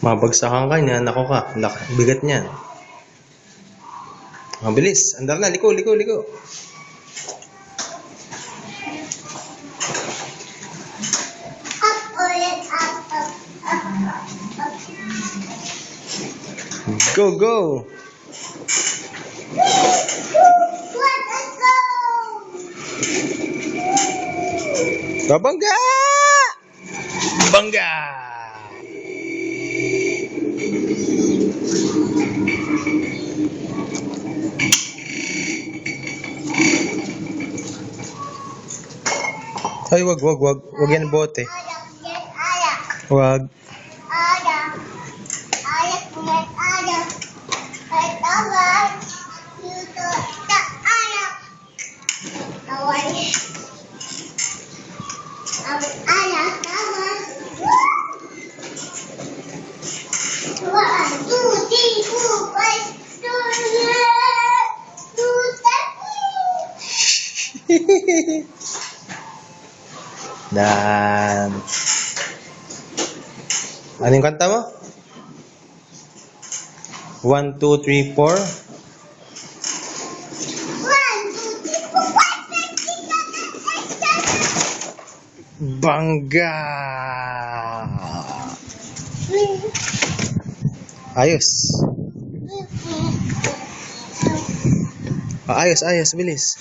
Mabagsakan ka niyan, ako ka, bigat niyan. Mabilis, andar na, liko. Go! Babangga! Bangga! Ay, wag yan bote. Wag. Dan ano yung kanta mo? 1, 2, 3, 4 Bangga! Ayos. Ayos, bilis.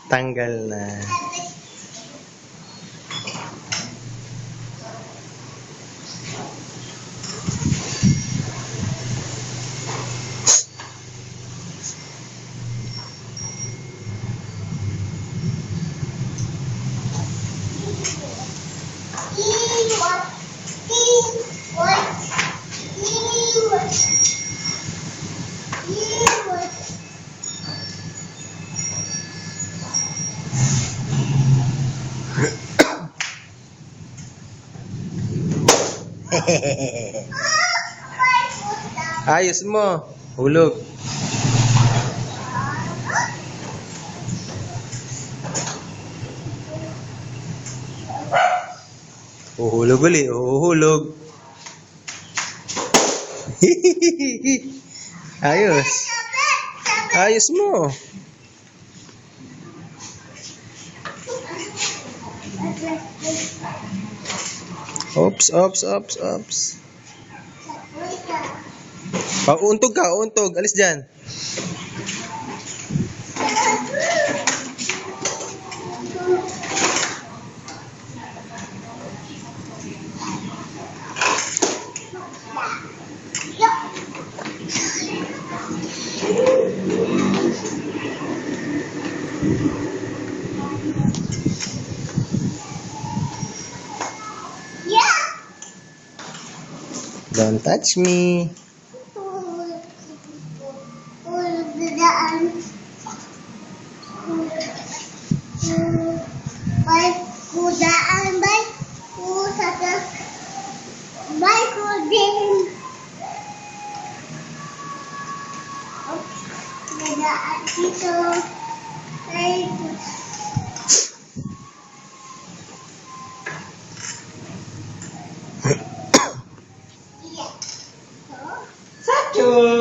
Tanggal na. Ayos mo. Hulog. Uhulog ulit. Uhulog. Ayos. Ayos mo. Oops. Untog ka, untog. Alis dyan. Touch me. Dadaan. Bye, kudaan, bye. Kusatak. Bye, kudin. Dadaan dito. Bye. Sacho!